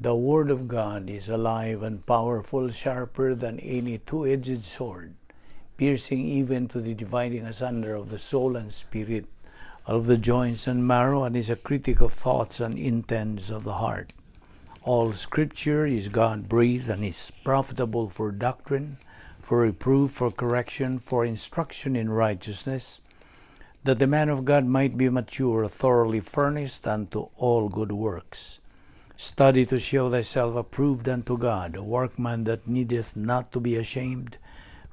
The Word of God is alive and powerful, sharper than any two-edged sword, piercing even to the dividing asunder of the soul and spirit, of the joints and marrow, and is a critic of thoughts and intents of the heart. All Scripture is God-breathed and is profitable for doctrine, for reproof, for correction, for instruction in righteousness, that the man of God might be mature, thoroughly furnished unto all good works. Study to show thyself approved unto God, a workman that needeth not to be ashamed,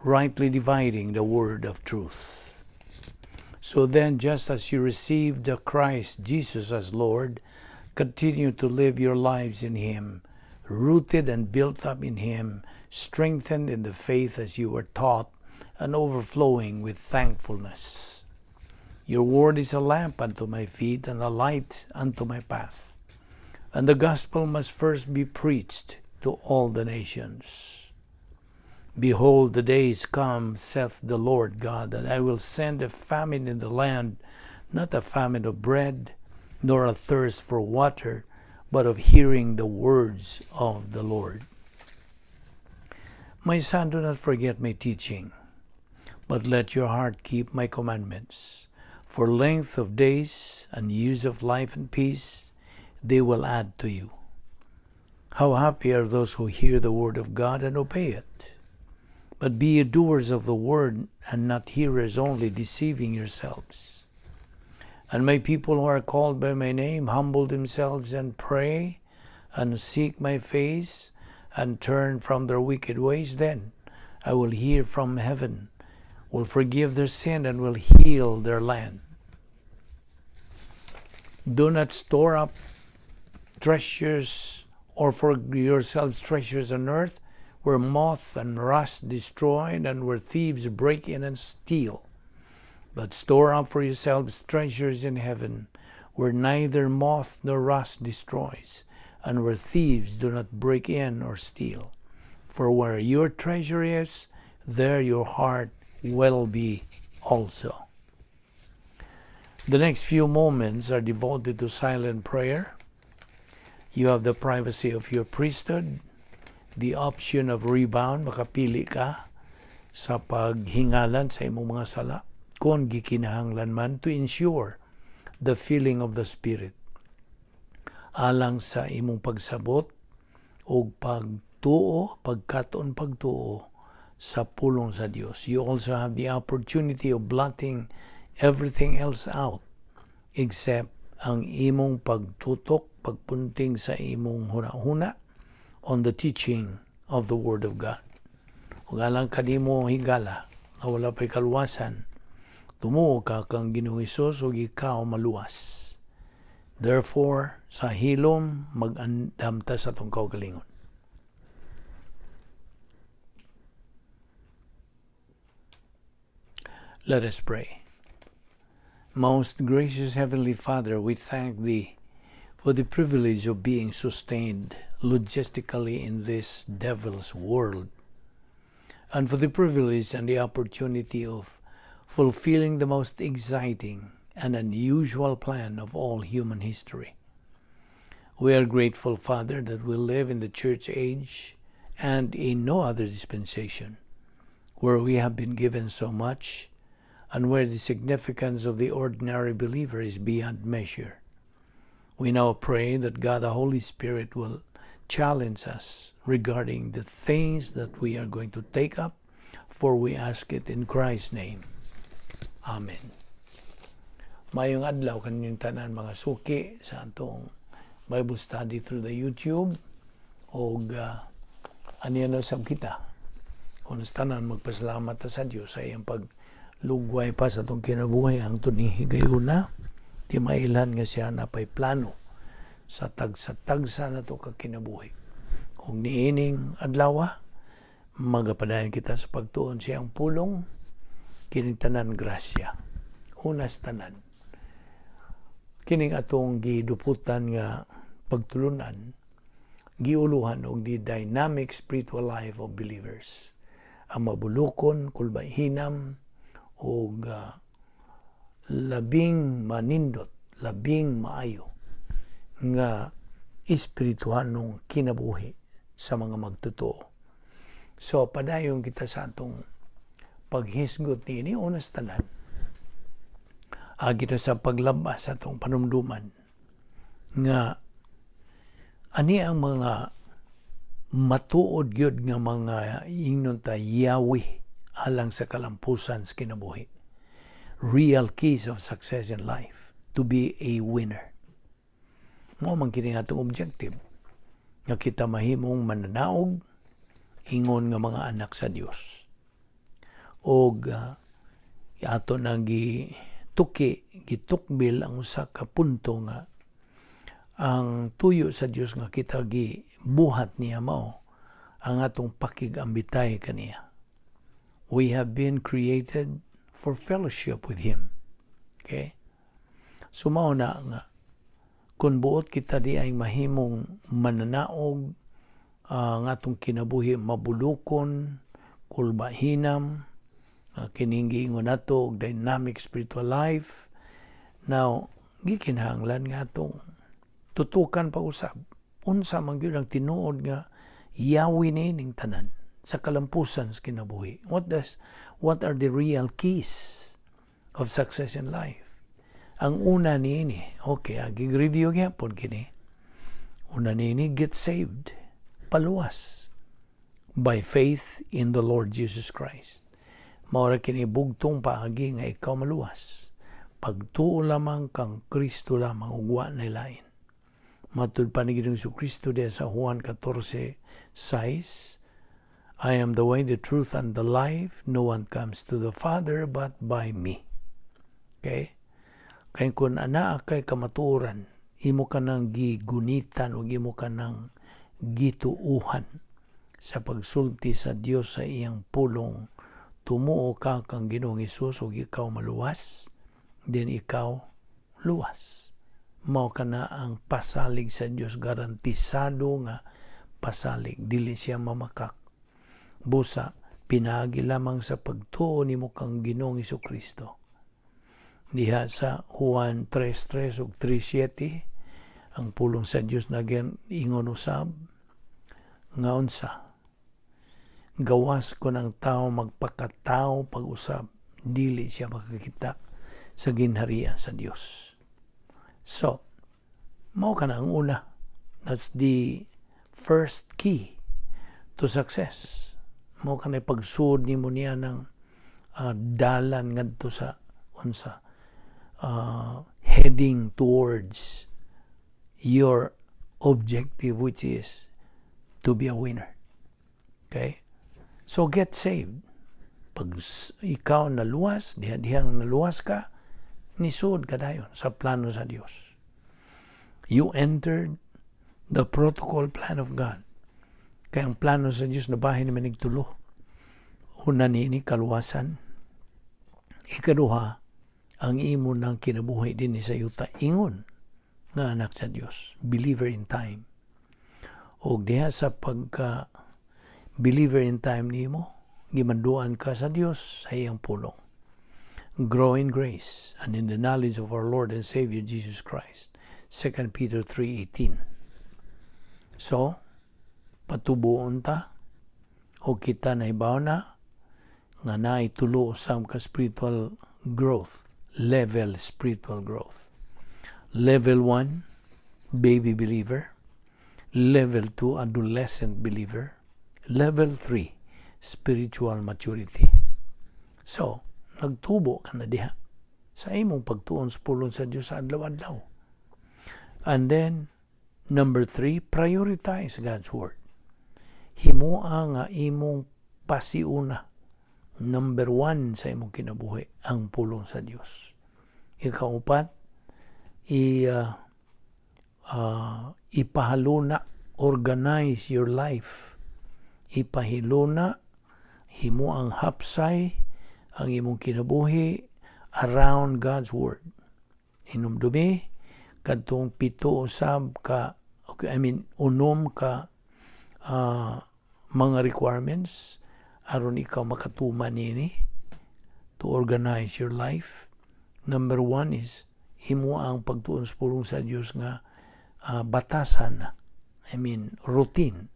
rightly dividing the word of truth. So then, just as you received the Christ Jesus as Lord, continue to live your lives in Him, rooted and built up in Him, strengthened in the faith as you were taught, and overflowing with thankfulness. Your word is a lamp unto my feet and a light unto my path. And the gospel must first be preached to all the nations. Behold, the days come, saith the Lord God, that I will send a famine in the land, not a famine of bread, nor a thirst for water, but of hearing the words of the Lord. My son, do not forget my teaching, but let your heart keep my commandments. For length of days and years of life and peace, they will add to you. How happy are those who hear the word of God and obey it. But be ye doers of the word, and not hearers only, deceiving yourselves. And my people who are called by my name humble themselves and pray, and seek my face, and turn from their wicked ways, then I will hear from heaven, will forgive their sin, and will heal their land. Do not store up treasures, or for yourselves treasures on earth, where moth and rust destroy, and where thieves break in and steal. But store up for yourselves treasures in heaven, where neither moth nor rust destroys, and where thieves do not break in or steal. For where your treasure is, there your heart will be also. The next few moments are devoted to silent prayer. You have the privacy of your priesthood, the option of rebound, makapili ka sa paghingalan sa imong mga sala, kung gikinahanglan man, to ensure the filling of the Spirit, alang sa imong pagsabot o pagtuo, pagkaton pagtuo sa pulong sa Dios. You also have the opportunity of blotting everything else out, except ang imong pagtutok, pagpunting sa imong huna-huna on the teaching of the Word of God. Kung alang kanimo higala, na wala pa'y kaluwasan, tumuo ka kang Ginoong Hesus o ikaw maluwas. Therefore, sa hilom, mag-andam ta sa itong kaugalingon. Let us pray. Most gracious Heavenly Father, we thank Thee for the privilege of being sustained logistically in this devil's world, and for the privilege and the opportunity of fulfilling the most exciting and unusual plan of all human history. We are grateful, Father, that we live in the church age and in no other dispensation, where we have been given so much, and where the significance of the ordinary believer is beyond measure. We now pray that God the Holy Spirit will challenge us regarding the things that we are going to take up, for we ask it in Christ's name. Amen. Mayong adlaw kaninyong tanan mga suki sa atong Bible study through the YouTube, o aniyan sab kita. Kung tanan magpasalamat sa Dios sa iyang paglugway pa sa atong kinabuhi, ang tunihigayuna, di mailan nga siya napay plano sa tagsa na to kakinabuhi. Kung niining adlaw, magapadayon kita sa pagtuon siyang pulong, kining tanan grasya. Unas tanan, kining atong giduputan nga pagtulunan, giuluhan og the dynamic spiritual life of believers. Ang mabulukon, kulbay hinam, og labing manindot, labing maayo nga espirituhanong kinabuhi sa mga magtotoo. So, padayon kita sa atong paghisgot ni unas tanan. Agi sa paglabas sa atong panumduman nga ani ang mga matuod gyud nga mga ingnon ta yawi alang sa kalampusan sa kinabuhi. Real keys of success in life, to be a winner. Mo man kini atong objective nga kita mahimong mananaog ingon nga mga anak sa Dios. Og ato nang gitukbil ang usa ka punto nga ang tuyo sa Dios nga kita gibuhat niya mao ang atong pakigambitay kaniya. We have been created for fellowship with Him. Okay? So mao na nga kung buot kita di ay mahimong mananaog ang atong kinabuhi mabulukon, kulbahinam, kining giingon nato og dynamic spiritual life. Now, gikinahanglan nga atong tutukan pag-usab unsa man gyud ang tinuod nga yawi ning tanan sa kalampusan sa kinabuhi. What are the real keys of success in life? Ang una niini, okay, gig-review gyapon kini. Una niini, get saved, paluwas by faith in the Lord Jesus Christ. Maura kini bugtong paagi nga ikaw maluwas. Pagtuo lamang kang Kristo lamang ugwa na lain. Matud pa ni Ginoong Kristo de sa Juan 14:6, I am the way, the truth, and the life. No one comes to the Father but by me. Okay? Kaya kung anaa kay kamaturan, imo ka nang gigunitan o imo ka nang gituuhan sa pagsulti sa Dios sa iyang pulong, tumuo ka kang Ginoong Hesus o ikaw maluwas, then ikaw luwas. Mao ka na ang pasalig sa Dios, garantisado nga pasalig, dili siya mamakak. Busa, pinagi lamang sa pagtuo nimo kang Ginoong Hesukristo. Diha sa Juan 3:3 ug 3:7, ang pulong sa Dios na ingon usab nga unsa, gawas ko ng tao magpakatao pag-usab, dili siya makakita sa ginharian sa Dios. So, mao ka na ang una. That's the first key to success. Mao ka na pagsud nimo niya ng dalan ngadto sa unsa, heading towards your objective, which is to be a winner. Okay? So get saved. Pag ikaw naluwas, dihang naluwas ka, nisud ka dayon sa plano sa Dios. You entered the protocol plan of God. Kaya ang plano sa Dios na bahin naman nagtulo. Una nini kaluwasan. Ikaduha, ang imo ng kinabuhi din sa yuta ingon nga anak sa Dios, believer in time. O diha sa pagka believer in time nimo, gimanduan ka sa Dios sa iyang pulong. Grow in grace and in the knowledge of our Lord and Savior Jesus Christ. 2 Peter 3:18. So, patubuon ta o kita na ibaw na nga naitulo sa ka spiritual growth, level spiritual growth. Level 1, baby believer. Level 2, adolescent believer. Level 3, spiritual maturity. So, nagtubo ka na diha sa imong pagtuon sa pulong sa Diyos sa adlaw-adlaw. And then, number 3, prioritize God's Word. Himuha nga imong pasiuna. Number 1 sa imong kinabuhi, ang pulong sa Diyos. Ikaupat, ipahaluna, organize your life. Ipahiluna, himo ang hapsay, ang imong kinabuhi around God's Word. Hinumdumi, kadtong 7 ka, unom ka mga requirements aron ikaw makatuman nini to organize your life. Number 1 is himo ang pagtuon sa pulong sa Dios nga batasan na. Routine.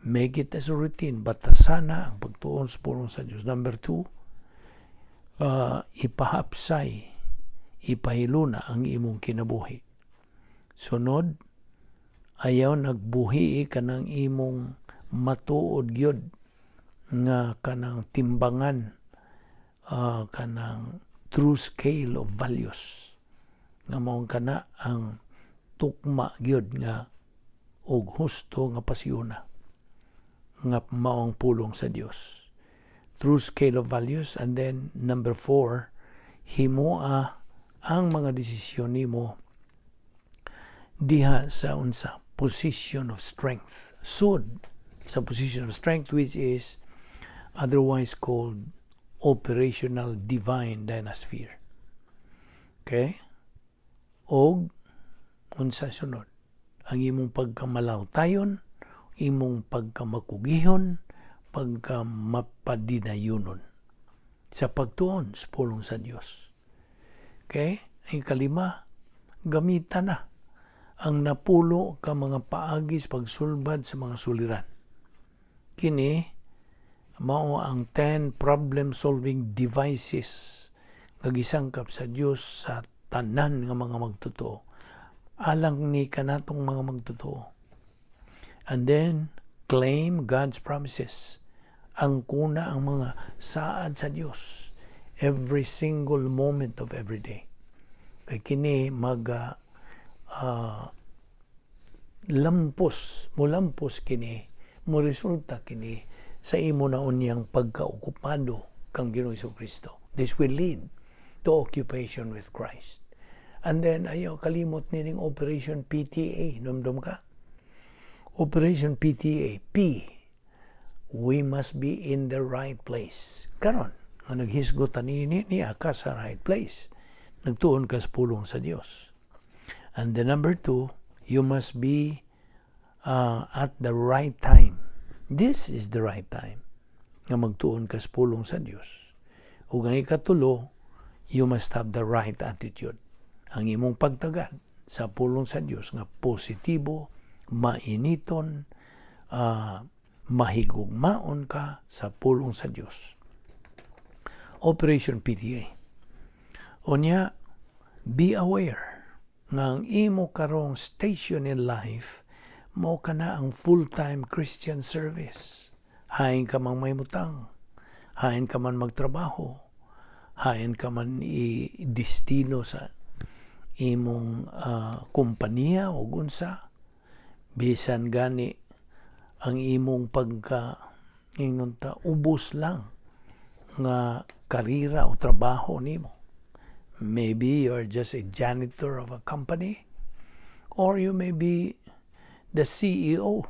Make it as a routine. Batasan na ang pagtuon sa pulong sa Diyos. Number 2, ipahapsay, ipahiluna ang imong kinabuhi. Sunod, ayaw nagbuhi ka ng imong matuod gyud nga kanang timbangan, kanang true scale of values. Nga maong kana ang tukma gyud nga og husto nga pasiuna nga maong pulong sa Dios. True scale of values. And then number 4, himoa ang mga desisyon nimo diha sa unsa position of strength. Sud sa position of strength, which is otherwise called operational divine dynasphere. Okay? Og unsa sunod? Ang imong pagkamalawtayon, imong pagkamakugihon, pagkamapadinayunon sa pagtuon sa pulong sa Dios. Okay? Ang kalima, gamitan na ang napulo ka mga paagis pagsulbad sa mga suliran. Kini mao ang 10 problem-solving devices nga gisangkap sa Dios sa tanan nga mga magtotoo. Alang ni kanatong mga magtotoo. And then, claim God's promises. Ang kuna ang mga saad sa Dios every single moment of every day. Kay kini mulampos kini, mo resulta kini sa imo na unyang pagkaokupado kang Ginoong Jesucristo. This will lead to occupation with Christ. And then, ayaw kalimot nining Operation PTA. Numdum ka? Operation PTA. P. We must be in the right place. Karon, nga naghisgotan niya ka sa right place. Nagtuon ka sa pulong sa Dios. And the number 2, you must be at the right time. This is the right time nga magtuon ka sa pulong sa Dios. Ug ang ikatulo, you must have the right attitude. Ang imong pagtagad sa pulong sa Dios nga positibo, mainiton, mahigugmaon ka sa pulong sa Dios. Operation PTA. Unya, be aware nga ang imo karong station in life mao kana ang full-time Christian service. Hain ka man maymutang, hain ka man magtrabaho, hain ka man i-destino sa imong kompanya o gunsa, bisan gani ang imong ubos lang nga karira o trabaho nimo. Maybe you're just a janitor of a company, or you may be the CEO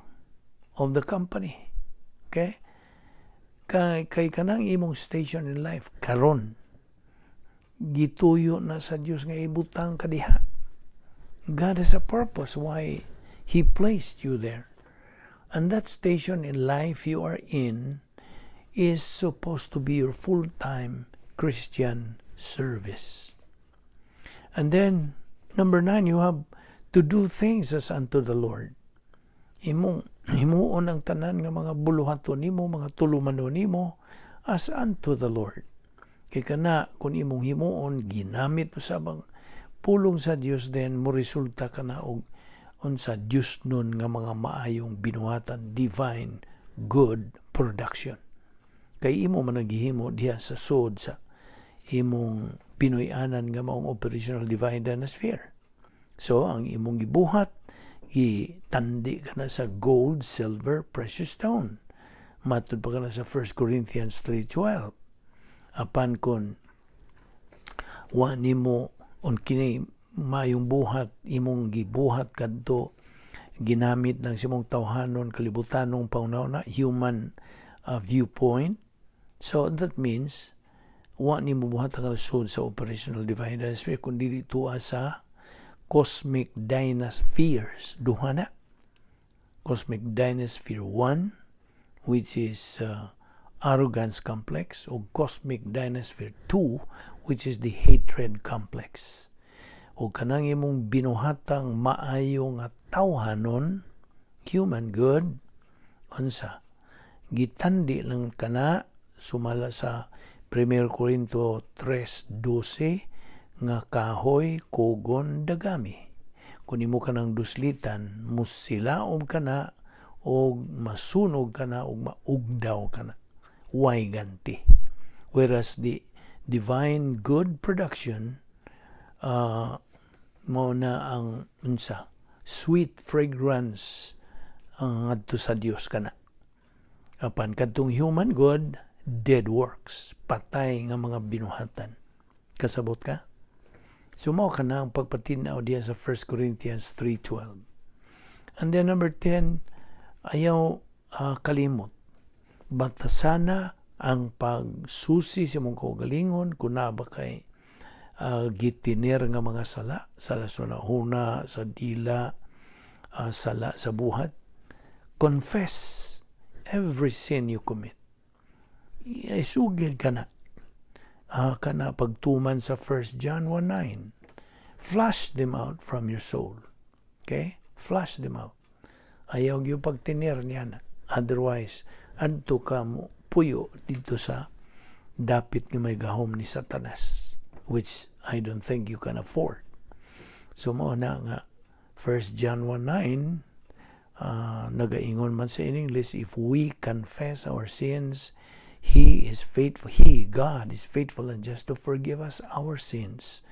of the company. Okay? Kay kanang imong station in life karon gituyo na sa Dios nga ibutang ka diha. God has a purpose why He placed you there. And that station in life you are in is supposed to be your full-time Christian service. And then, number 9, you have to do things as unto the Lord. Himuon ang tanan nga mga buluhaton nimo, mga tulumanon nimo, as unto the Lord. Kaya kana, kung imong himuon, ginamit usabang pulong sa Dios, then mo resulta ka na og unsa Dios nun nga mga maayong binuhatan, divine, good production. Kay imo man naghihimo diha sa sod sa imong Pinoy-anan nga maong operational divine dynasphere. So, ang imong gibuhat, itandi ka na sa gold, silver, precious stone. Matud pa ka na sa 1 Corinthians 3:12. Apan kon wa nimo on kini mayong buhat, imong gibuhat kadto ginamit ng simong tawhanon, kalibutanong pauna-una, human viewpoint. So, that means wa ni mubuhat ang sud sa operational divine dynasphere kundi dito sa cosmic dynaspheres. Duha na. Cosmic dynasphere 1, which is arrogance complex, o cosmic dynasphere 2, which is the hatred complex. o kanang imong binuhatang maayo nga tawhanon, human good, unsa gitandi lang kana sumala sa 1 Corinto 3:12 nga kahoy, kugon, dagami. Kung imo kanang duslitan, musilaom kana o masunog kana o maugdaw kana. Why ganti? Whereas the divine good production mo na ang unsa sweet fragrance ang adto sa Dios kana. Apan kadtong human good, dead works, patay nga mga binuhatan. Kasabot ka? Sumaw ka na ang pagpatinaw diya sa 1 Corinthians 3:12. And then number 10, ayaw kalimot. Batasana ang pagsusi sa mong kaugalingon kung na ba kay gitiner nga mga sala sa sunahuna, sa dila, sala sa buhat. Confess every sin you commit. Isugid ka na. Kana pagtuman sa 1 John 1:9. Flush them out from your soul. Okay? Flush them out. Ayaw yung pagtinir niya na. Otherwise, adto ka mo puyo dito sa dapit nga may gahom ni Satanas, which I don't think you can afford. So mo na nga 1 John 1:9 nagaingon man sa in English, if we confess our sins, He is faithful. God is faithful and just to forgive us our sins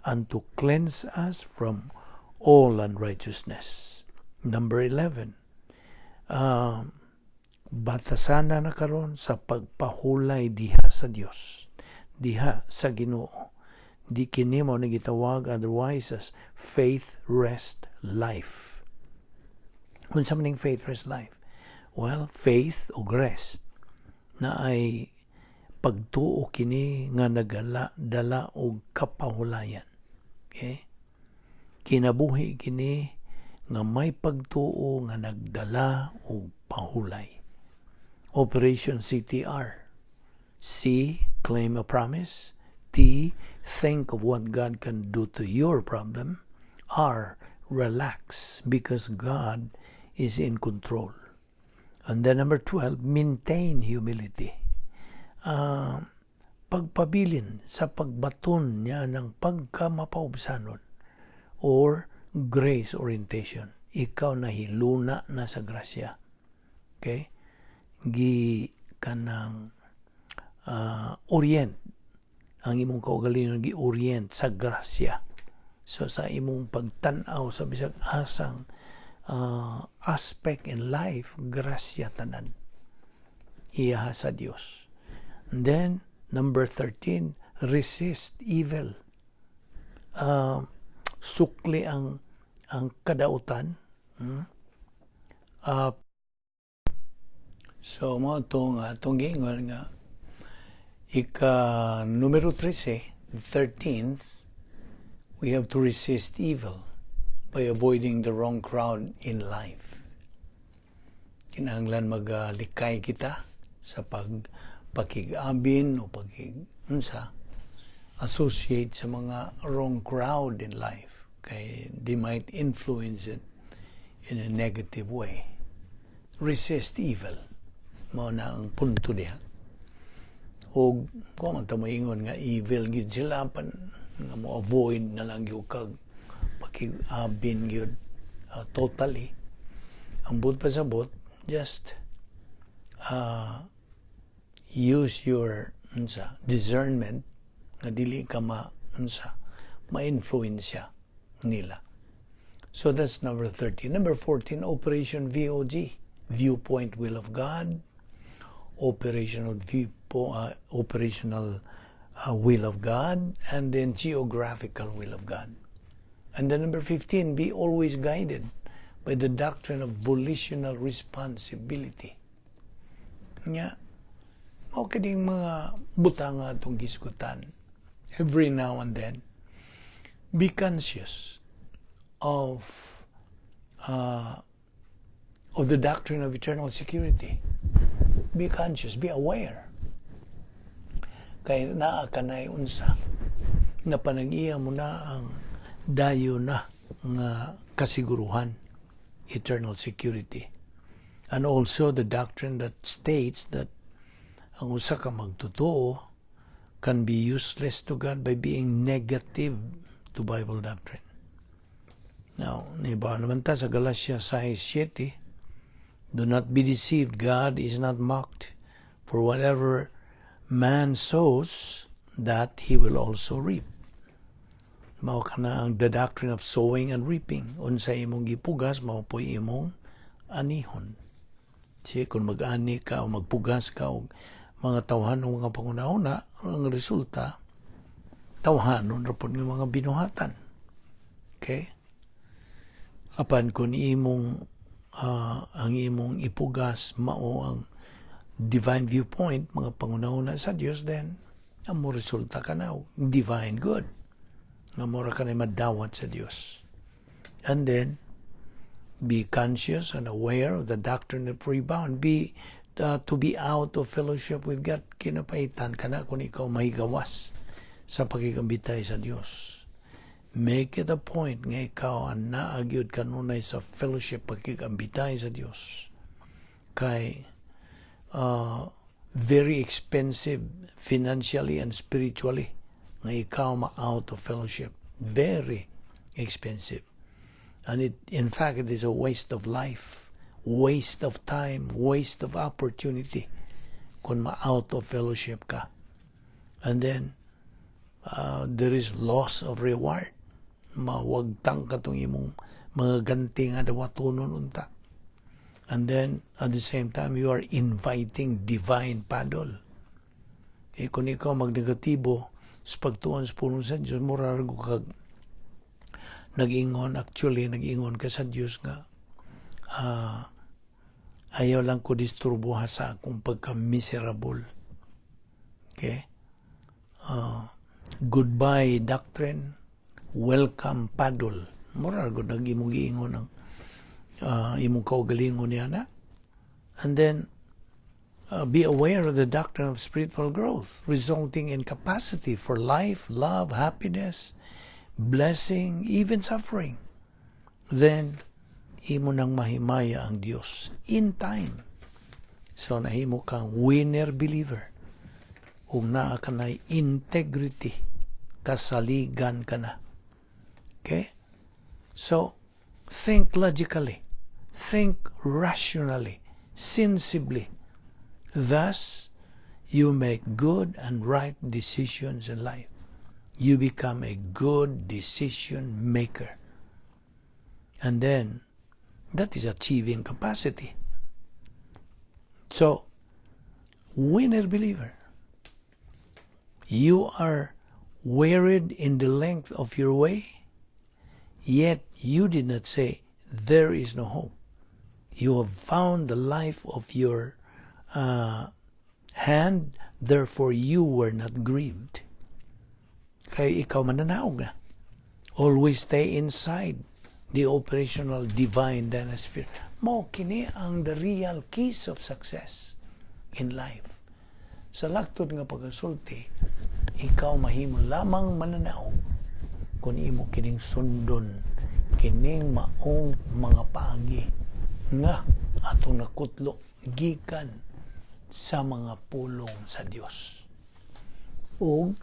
and to cleanse us from all unrighteousness. Number 11, batasana na karon sa pagpahulay diha sa Dios, diha sa Ginoo. Di kini mo nagitawag otherwise as faith rest life. Unsa maning faith rest life? Well, faith o rest na ay pagtuo kini nga nagdala og kapahulayan. Okay? Kinabuhi kini nga may pagtuo nga nagdala og pahulay. Operation CTR. C, claim a promise. T, think of what God can do to your problem. R, relax because God is in control. And then number 12, maintain humility. Pagpabilin sa pagbaton niya ng pagkamapaubsanon or grace orientation. Ikaw na hiluna na sa grasya. Okay? Kanang orient. Ang imong kaugalingon gi-orient sa grasya. So sa imong pagtanaw sa bisag asang aspect in life, grasya tanan. Iyaha sa Dios. And then number 13, resist evil. Sukli ang kadautan. So mo itong gingon nga numero 13, 13th, we have to resist evil by avoiding the wrong crowd in life. Kinahanglan magalikay kita sa pakig-abin o associate sa mga wrong crowd in life. Kay they might influence it in a negative way. Resist evil. Mao na ang punto diha. O kung man ta moingon nga evil gid sila pan nga mo avoid na lang gyud kag pakig-abin gyud totally. Ang but pasabot, just use your discernment nga dili ka ma-influensya nila. So that's number 13. Number 14, Operation VOG, Viewpoint Will of God, operational will of God, and then geographical will of God. And then number 15, be always guided by the doctrine of volitional responsibility. Nya, mao kining mga butanga atong gisgutan. Every now and then, be conscious of the doctrine of eternal security. Be conscious, be aware. Kay naa kanay unsa na panag-iya mo na ang dayo na nga kasiguruhan, eternal security. And also the doctrine that states that ang usa ka magtotoo can be useless to God by being negative to Bible doctrine. Now, niba naman ta sa Galatia 6:7, do not be deceived, God is not mocked, for whatever man sows, that he will also reap. Mao kana ang the doctrine of sowing and reaping. Unsa imong gipugas, mao po imong anihon. Siya kung mag-ani ka o magpugas ka o mga tawhanon mga pangunahuna, ang resulta, tawhanon rapon ng mga binuhatan. Okay? Apan kung imong ang imong ipugas mao ang divine viewpoint, mga pangunahuna sa Dios, then ang mo resulta ka na divine good. Nga mora ka na madawat sa Dios. And then, be conscious and aware of the doctrine of rebound. To be out of fellowship with God. Kinapaitan ka na kung ikaw mahigawas sa pagkikambitay sa Diyos. Make it a point nga ikaw ang naagyod kanunay sa fellowship pagkikambitay sa Diyos. Kay very expensive financially and spiritually nga ikaw ma-out of fellowship. Very expensive. And in fact, it is a waste of life, waste of time, waste of opportunity kung ma-out of fellowship ka. And then, there is loss of reward. Mawagtang ka itong imong mga ganti nga dawatunon unta. And then, at the same time, you are inviting divine paddle. Kung ikaw magnegatibo, sa pagtuon sa punong sa Diyos, murargo kag nag-ingon ka sa Diyos nga ayaw lang ko disturbuha sa akong pagka-miserable. Okay? Goodbye doctrine, welcome paddle. Murargo nag-imong giingon ang imong kaugalingon niya na. And then, be aware of the doctrine of spiritual growth, resulting in capacity for life, love, happiness, blessing, even suffering. Then, imo nang mahimaya ang Diyos in time. So, nahimo kang winner believer. Kung naa ka na integrity, kasaligan ka na. Okay? So, think logically. Think rationally, sensibly. Thus, you make good and right decisions in life. You become a good decision maker. And then, that is achieving capacity. So, winner believer, you are wearied in the length of your way, yet you did not say, there is no hope. You have found the life of your hand, therefore you were not grieved. Kaya ikaw mananaog na. Always stay inside the operational divine dynasty. Mo kini ang the real keys of success in life. Sa laktod nga pagkasulti, ikaw mahimo lamang mananaog kung imo kining sundon, kining maong mga paagi nga atong nakutlo gikan sa mga pulong sa Dios. O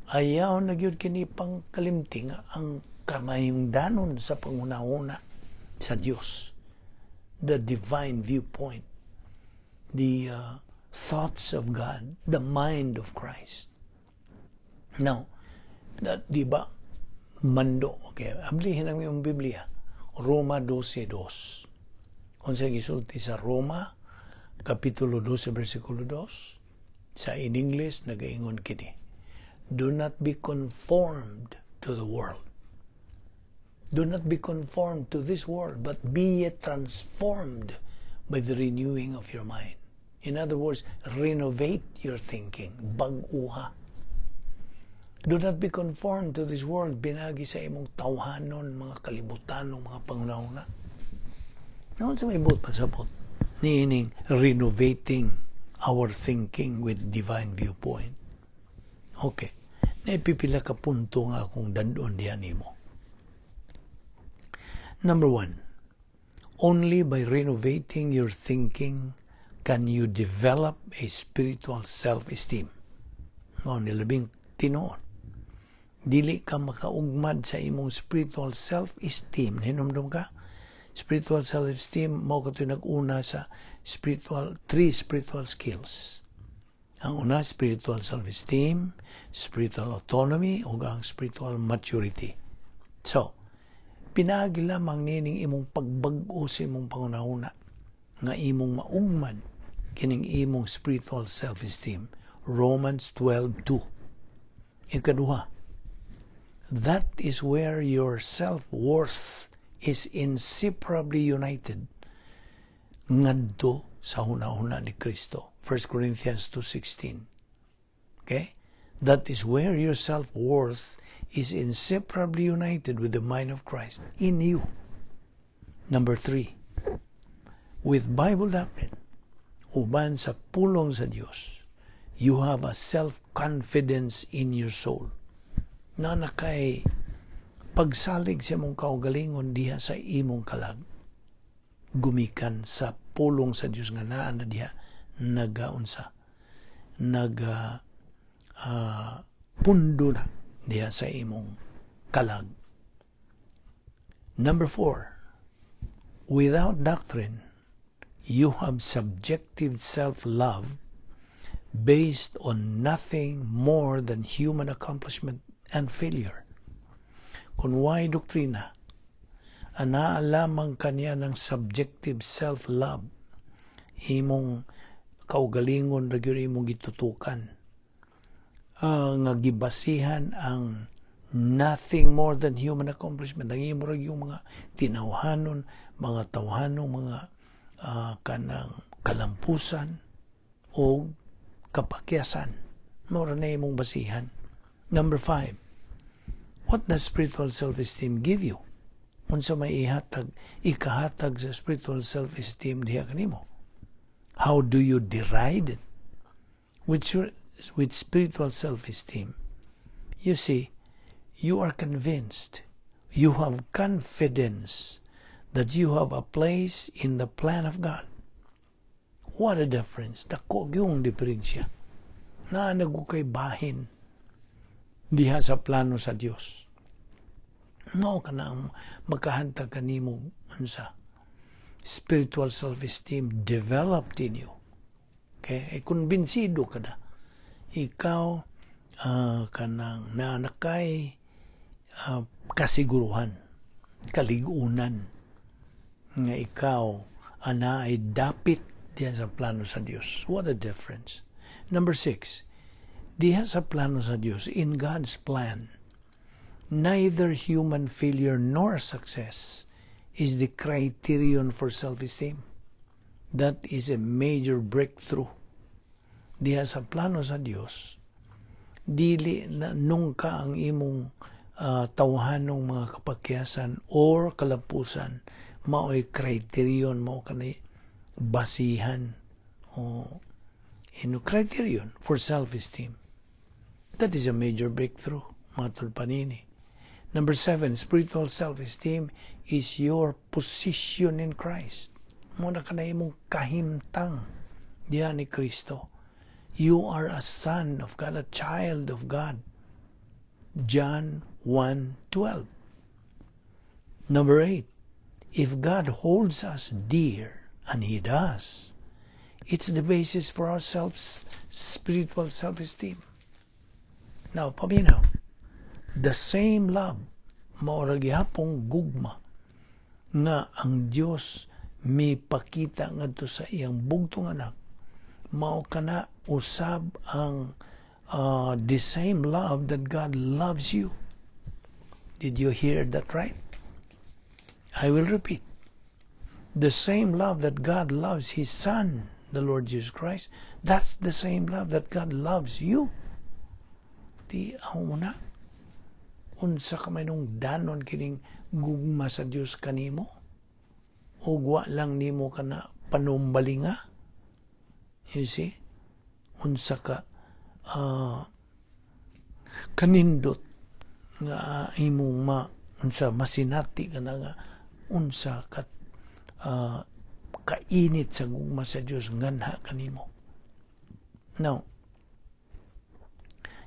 ayaw na gyud kini pang kalimting ang kamayungdanon sa pangunahuna sa Dios. The divine viewpoint, the thoughts of God, the mind of Christ. Now, that di ba mando, okay, ablihin ang iyong Biblia, Roma 12:2. Kung sa gisulti sa Roma, Kapitulo 12, versikulo 2, sa in English, nagaingon kini, do not be conformed to the world. Do not be conformed to this world, but be ye transformed by the renewing of your mind. In other words, renovate your thinking. Bag-uha. Do not be conformed to this world. Binagi sa imong tawhanon, mga kalibutan, mga pangunahuna. Noon sa may buot pagsabot, niining renovating our thinking with divine viewpoint. Okay. Naipipila ka punto nga akong dandon diyan nimo. Number 1, only by renovating your thinking can you develop a spiritual self-esteem. Nilabing tinuon. Dili ka makaugmad sa imong spiritual self-esteem. Hinumdum ka? Spiritual self-esteem, mao ka ito nag-una sa three spiritual skills. Ang una, spiritual self-esteem, spiritual autonomy, o ang spiritual maturity. So, pinagi lamang nining imong pagbag-o sa imong pangunahuna nga imong maugmad kining imong spiritual self-esteem. Romans 12:2. Ikaduha, that is where your self-worth is inseparably united ngadto sa hunahuna ni Kristo. 1 Corinthians 2:16. Okay? That is where your self-worth is inseparably united with the mind of Christ in you. Number 3, with Bible doctrine, uban sa pulong sa Diyos, you have a self-confidence in your soul. Na nakay pagsalig sa imong kaugalingon diha sa imong kalag. Gumikan sa pulong sa Diyos nga naa na diha pundo na diha sa imong kalag. Number 4, without doctrine, you have subjective self-love based on nothing more than human accomplishment and failure. Kung why doktrina, anaa lamang kanya ng subjective self-love, imong kaugalingon ra gyud imong gitutukan, nga gibasihan ang nothing more than human accomplishment. Ang imo ra yung mga tinawhanon, mga tawhanong, mga kanang kalampusan o kapakyasan. Mura na imong basihan. Number 5, what does spiritual self-esteem give you? Unsa may ikahatag sa spiritual self-esteem diha kanimo? How do you deride it? With spiritual self-esteem, you see, you are convinced, you have confidence that you have a place in the plan of God. What a difference. Dako yung diferensya. Na nagukay bahin diha sa plano sa Dios. Mao ka na ang makahantag kanimo unsa spiritual self-esteem developed in you. Okay? Ay kumbinsido ka na. Ikaw kanang nanakay kasiguruhan, kaligunan nga ikaw ana ay dapit diha sa plano sa Dios. What a difference. Number 6, diha sa plano sa Dios, in God's plan, neither human failure nor success is the criterion for self-esteem. That is a major breakthrough. Diha sa plano sa Dios, dili na nungka ang imong tawhanong mga kapakyasan or kalampusan mao'y criterion, mao kanay basihan o criterion for self-esteem. That is a major breakthrough, mga tulpanini. Number 7, spiritual self-esteem is your position in Christ. Muna ka na imong kahimtang diha ni Kristo. You are a son of God, a child of God. John 1:12. Number 8, if God holds us dear, and He does, it's the basis for our spiritual self-esteem. Now, paminaw, the same love, maura gihapong gugma, nga ang Dios may pakita ngadto sa iyang bugtong anak, mao kana usab ang the same love that God loves you. Did you hear that right? I will repeat. The same love that God loves His Son, the Lord Jesus Christ, that's the same love that God loves you. Di ako na. Unsa ka may nung danon kining gugma sa Dios kanimo? Ugwa lang nimo kana panumbalinga. You see? Unsa ka kanindot nga imong unsa masinati kana nga unsa kat kainit sa gugma sa Dios nganha kanimo. Now,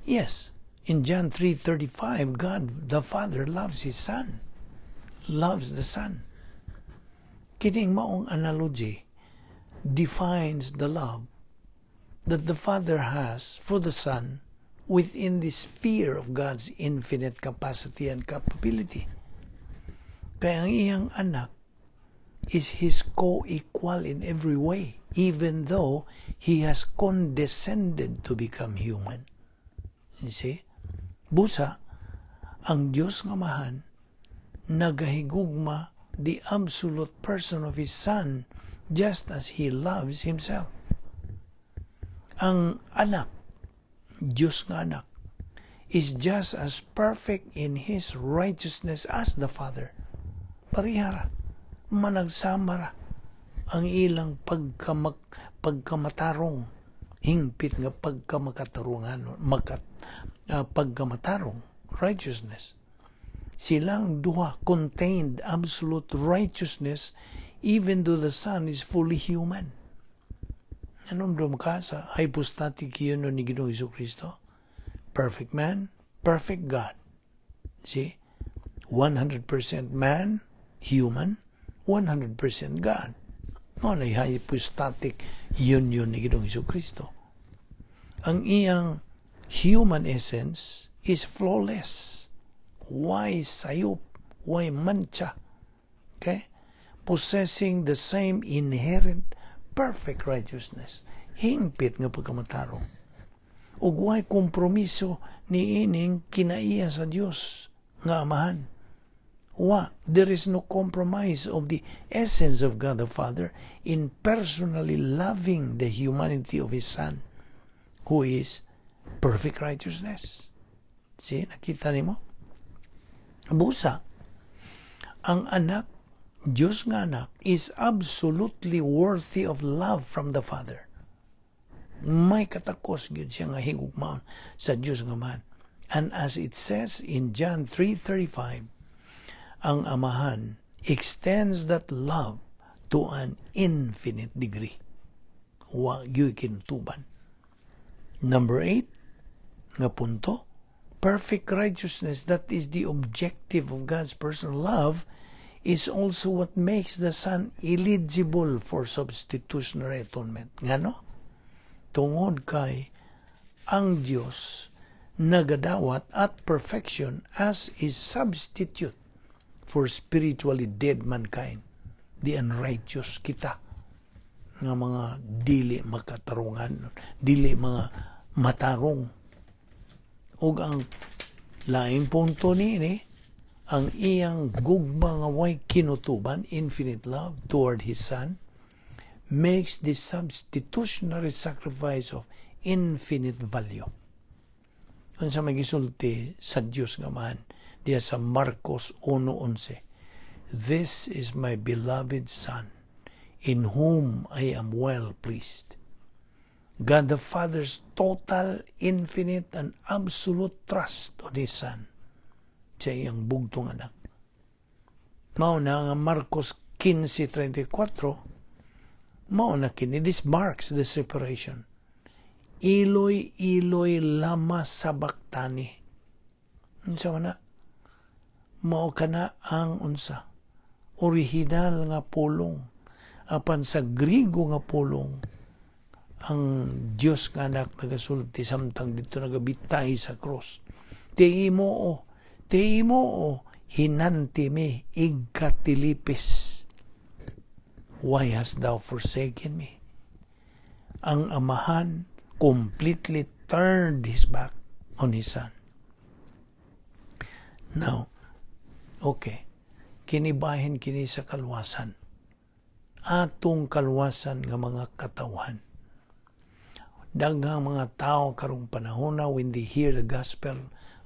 yes, in John 3:35, God the Father loves His Son, loves the Son. Kining maong analogy defines the love that the Father has for the Son within the sphere of God's infinite capacity and capability. Kaya ang iyang anak is His co-equal in every way, even though He has condescended to become human. You see? Busa, ang Diyos nga Amahan nagahigugma the absolute person of His Son just as He loves Himself. Ang anak, Diyos nga anak, is just as perfect in His righteousness as the Father. Parihara, managsamara ang ilang pagkamatarong, hingpit nga pagkamakatarungan, pagkamatarong, righteousness. Silang duha contained absolute righteousness even though the Son is fully human. Anong ka sa hypostatic union ni Ginoong Jesucristo? Perfect man, perfect God. See? 100% man, human, 100% God. Ano na hypostatic union ni Ginoong Jesucristo? Ang iyang human essence is flawless. Why sayop? Why mancha? Okay? Possessing the same inherent perfect righteousness. Hingpit nga pagkamatarong. Ug way kompromiso ni ining kinaiya sa Dios nga Amahan. There is no compromise of the essence of God the Father in personally loving the humanity of His Son, who is perfect righteousness. See, nakita nimo? Busa, ang anak, Diyos nga anak, is absolutely worthy of love from the Father. May katakos gyud siya nga higugmaon sa Diyos nga Amahan. And as it says in John 3:35, ang Amahan extends that love to an infinite degree. Wa gyud kinutuban. Number 8 nga punto, perfect righteousness, that is the objective of God's personal love, is also what makes the Son eligible for substitutionary atonement. Ngano? Tungod kay ang Diyos nagadawat at perfection as is substitute for spiritually dead mankind, the unrighteous kita, nga mga dili makatarungan, dili mga matarong. Ug ang laing punto ni ang iyang gugma nga way kinutuban, infinite love toward His Son, makes the substitutionary sacrifice of infinite value. Unsa may gisulti sa Dios nga man diya sa Marcos 1:11, "This is my beloved Son, in whom I am well pleased." God the Father's total, infinite, and absolute trust on His Son sa iyang bugtong anak. Mao na nga Marcos 15:34, mao na kini, this marks the separation. Iloy lama sabaktani. Unsa man na? Mao kana ang unsa? Original nga pulong. Apan sa Griego nga pulong, ang Dios nga anak nagasulti samtang dito nagabitay sa cross. Teimo hinanti mi igkatilipis. Why hast thou forsaken me? Ang Amahan completely turned His back on His Son. Now, okay, kinibahin kini sa kalwasan. Atong kalwasan nga mga katawhan. Daghang mga tao karong panahon na when they hear the gospel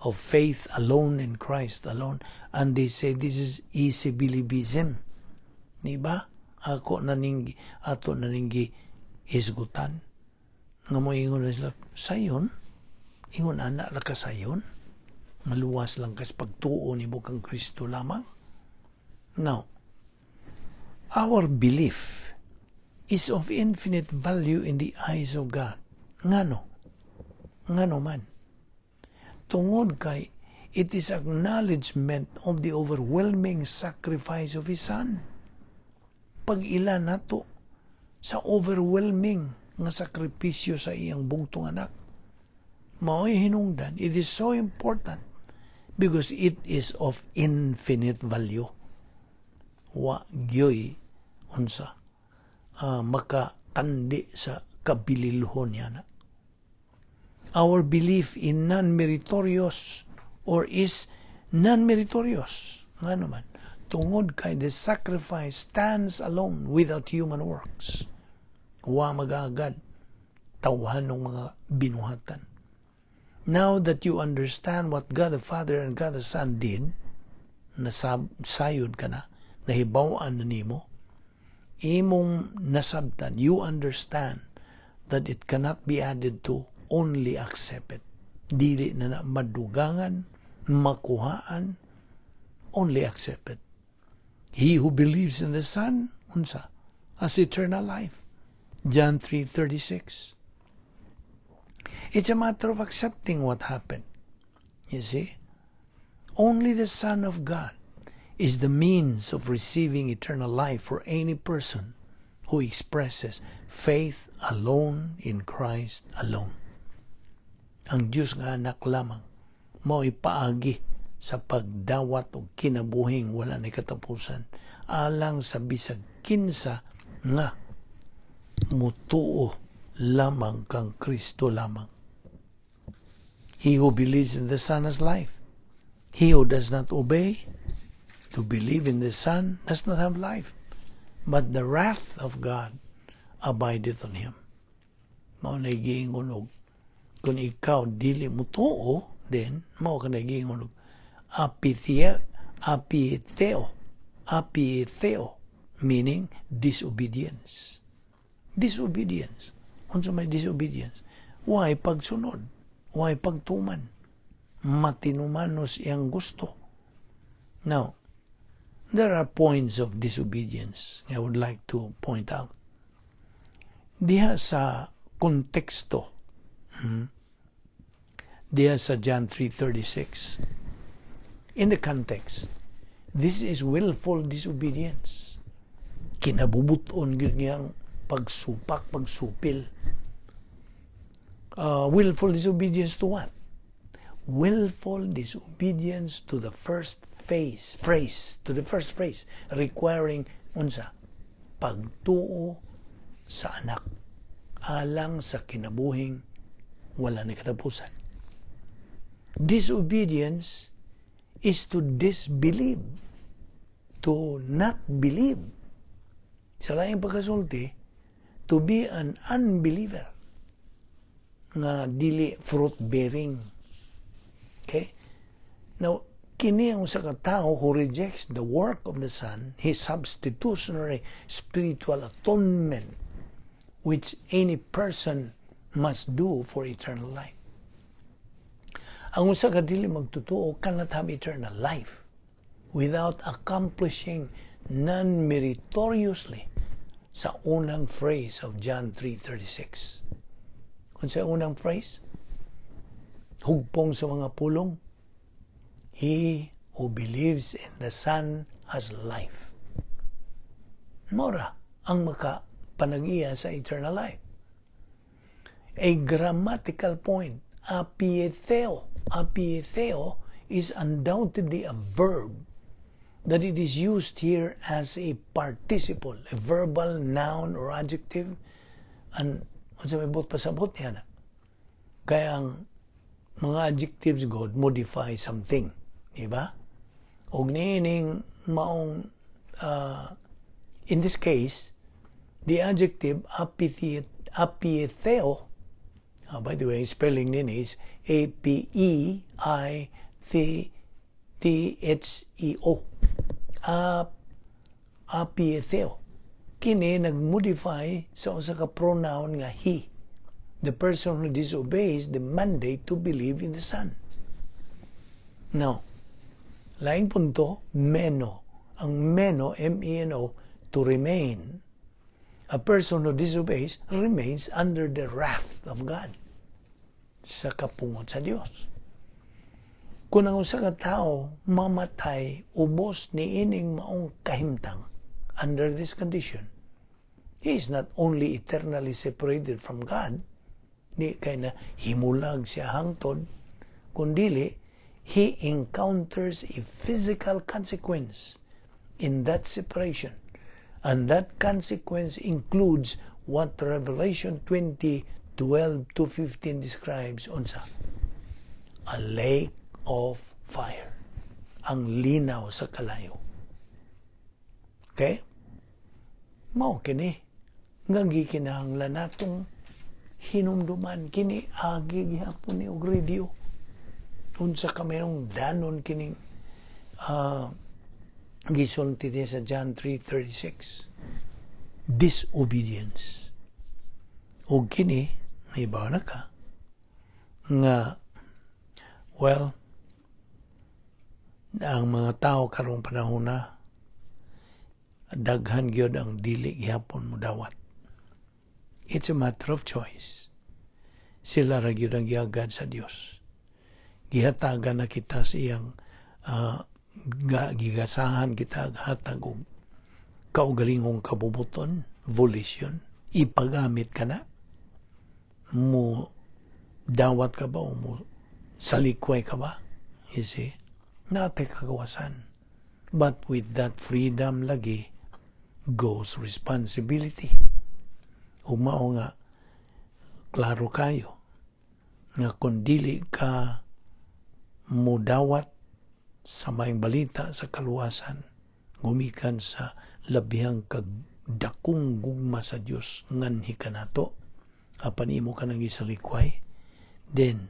of faith alone in Christ alone, and they say this is easy believism. Diba? Ato naninggi hisgutan. Nga mo ingon na sila, sayon, Ingon anak la kasayon, maluwas lang kas pagtuo ni mo kang Kristo lamang. Now, our belief is of infinite value in the eyes of God. Ngano man. Tungod kay it is acknowledgement of the overwhelming sacrifice of His Son. Pag ilan nato sa overwhelming nga sakripisyo sa iyang bugtong anak, mao'y hinungdan, it is so important because it is of infinite value. Wa gyoy unsa makatandi sa kabililhon niya na. Our belief in non-meritorious or is non-meritorious. Nga naman, tungod kay the sacrifice stands alone without human works. Wa magagad tawhan ng mga binuhatan. Now that you understand what God the Father and God the Son did, nasayod ka na, nahibawan na nimo, imong nasabtan, you understand that it cannot be added to, only accept it. Dili na madugangan, makuhaan, only accept it. He who believes in the Son, unsa, has eternal life. John 3:36. It's a matter of accepting what happened. You see? Only the Son of God is the means of receiving eternal life for any person who expresses faith alone in Christ alone. Ang Diyos nga anak lamang mao ipaagi sa pagdawat o kinabuhing wala ni katapusan alang sa bisag kinsa nga mutuo lamang kang Kristo lamang. He who believes in the Son has life. He who does not obey to believe in the Son does not have life, but the wrath of God abideth on him. Mao na giingon og kung ikaw dili mo tuo, then mao ka na giingon og apitheo, meaning disobedience. Disobedience. Unsa may disobedience? Why pagsunod? Why pagtuman? Matinumanos iyang gusto. Now, there are points of disobedience I would like to point out. Diha sa konteksto, diha sa John 3:36, in the context, this is willful disobedience. Kinabubuton gyud niyang pagsupak, pagsupil. Willful disobedience to what? Willful disobedience to the first phrase, requiring unsa? Pagtuo sa anak alang sa kinabuhing wala ni katapusan. Disobedience is to disbelieve, to not believe. Sa laing pagkasulti, to be an unbeliever nga dili fruit-bearing. Okay? Now, kini ang usa ka tawo who rejects the work of the Son, His substitutionary spiritual atonement, which any person must do for eternal life. Ang usa ka dili magtutuo cannot have eternal life without accomplishing non-meritoriously sa unang phrase of John 3:36. Kung sa unang phrase, hugpong sa mga pulong, he who believes in the Son has life. Mora ang makapanag-iya sa eternal life. A grammatical point, apitheo. Apitheo is undoubtedly a verb that it is used here as a participle, a verbal noun or adjective, and kung sa may bot pasabot yan. Kaya ang mga adjectives God modify something, di ba? Og niining maong in this case the adjective apitheo, by the way, spelling din is apitheo, apitheo. Kini nagmodify sa usa ka pronoun nga he. the person who disobeys the mandate to believe in the Son. Now, laing punto, meno. Ang meno, M-E-N-O, to remain. A person who disobeys remains under the wrath of God. Sa kapungot sa Diyos. Kung ang usa ka tao mamatay, ubos ni ining maong kahimtang under this condition, he is not only eternally separated from God, di kay na himulag siya hangtod, kundili, he encounters a physical consequence in that separation. And that consequence includes what Revelation 20:12-15 describes unsa? A lake of fire. Ang linaw sa kalayo. Okay? Mao kini nga gikinahanglan natong hinumduman kini agi gihapon ni og radio. Unsa ka mayong danon kining gisulti niya sa John 3:36. Disobedience. O kini, naibaw na ka, nga, well, ang mga tao karong panahon na, daghan gyud ang dili gihapon mo dawat. It's a matter of choice. Sila ra gyud ang giagad sa Dios. Gihatagan na kita siyang gigasahan kita hatag og kaugalingong kabubuton, volition, ipagamit ka na, mo dawat ka ba o mo salikway ka ba? You see? Natay kagawasan. But with that freedom lagi goes responsibility. Umao nga, klaro kayo, nga kung dili ka mo dawat sa maing balita sa kaluwasan, gumikan sa labihang kagdakong gugma sa Dios nganhi ka nato, apan imo ka nang isalikway, then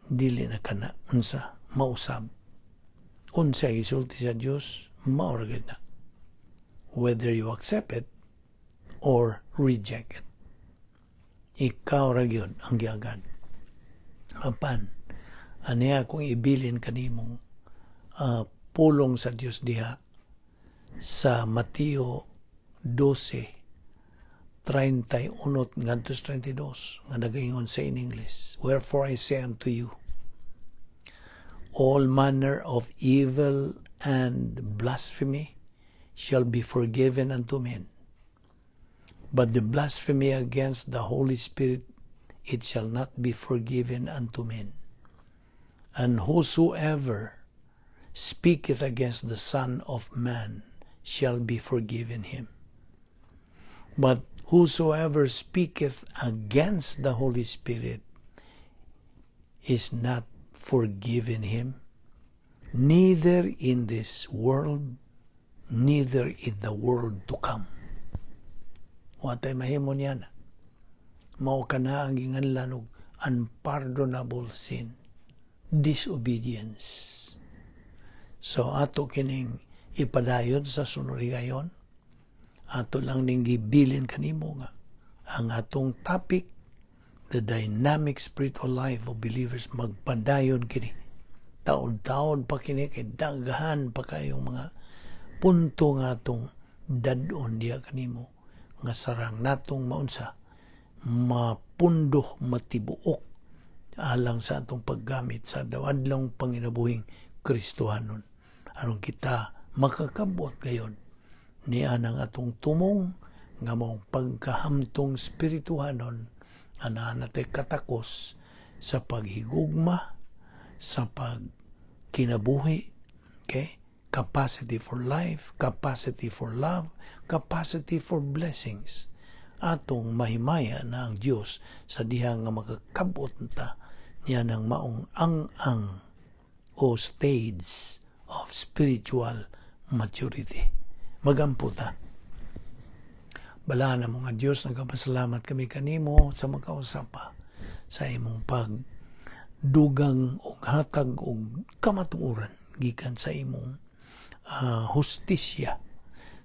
dili na ka na unsa mausab. Unsa isulti sa Dios, mauragad na. Whether you accept it or reject it. Ikaw ra gyud ang giagad. Apan aniya kung ibilin kanimong pulong sa Dios diha sa Mateo 12:31 ngadto 32 nga nagaingon sa in English, wherefore I say unto you, all manner of evil and blasphemy shall be forgiven unto men, but the blasphemy against the Holy Spirit it shall not be forgiven unto men. And whosoever speaketh against the Son of Man shall be forgiven him. But whosoever speaketh against the Holy Spirit is not forgiven him, neither in this world, neither in the world to come. Watay mahimo niya na. Mao ka na ang ginganlan og unpardonable sin. Disobedience. So ato kining ipadayon sa sunod gayon, ato lang ning gibilin kanimo nga ang atong topic, the dynamic spiritual life of believers, magpadayon kini. Taod-taod pa kini kay daghan pa kayong mga punto nga atong dadon diya kanimo nga sarang natong maunsa mapundoh matibuok alang sa atong paggamit sa dawadlong panginabuhing Kristohanon. Aron kita makakabot gayon ni anang atong tumong nga maong pagkahamtong spirituhanon ana natay katakos sa paghigugma, sa pagkinabuhi, okay? Capacity for life, capacity for love, capacity for blessings. Atong mahimaya na ang Diyos sa diha nga makakabot ta niya ng maong ang o stage of spiritual maturity. Magampo ta. Bala na mga Diyos, nagpasalamat kami kanimo sa makausapa sa imong pagdugang o hatag o kamatuoran gikan sa imong hustisya.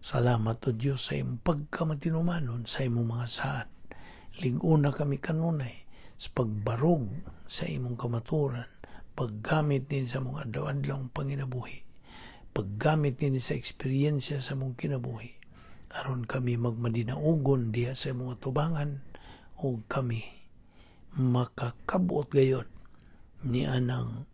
Salamat o Diyos sa imong pagkamatinumanon sa imong mga saad. Lig-una kami kanunay sa pagbarog sa imong kamaturan, paggamit din sa mga adlaw-adlaw panginabuhi, paggamit din sa eksperyensya sa mong kinabuhi, aron kami magmadinaugon diha sa mga tubangan o kami makakabuot gayod ni anang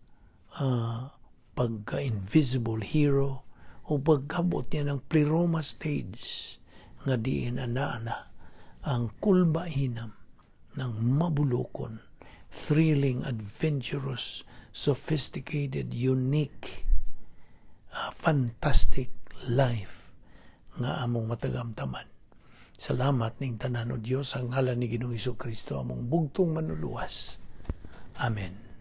pagka-invisible hero o pagkabot niya ng pleroma stage nga diin ana ang kulba hinam ng mabulokon, thrilling, adventurous, sophisticated, unique, fantastic life nga among matagamtaman. Salamat ning tanan o Dios, ang ngalan ni Ginoong Hesukristo among bugtong manuluwas. Amen.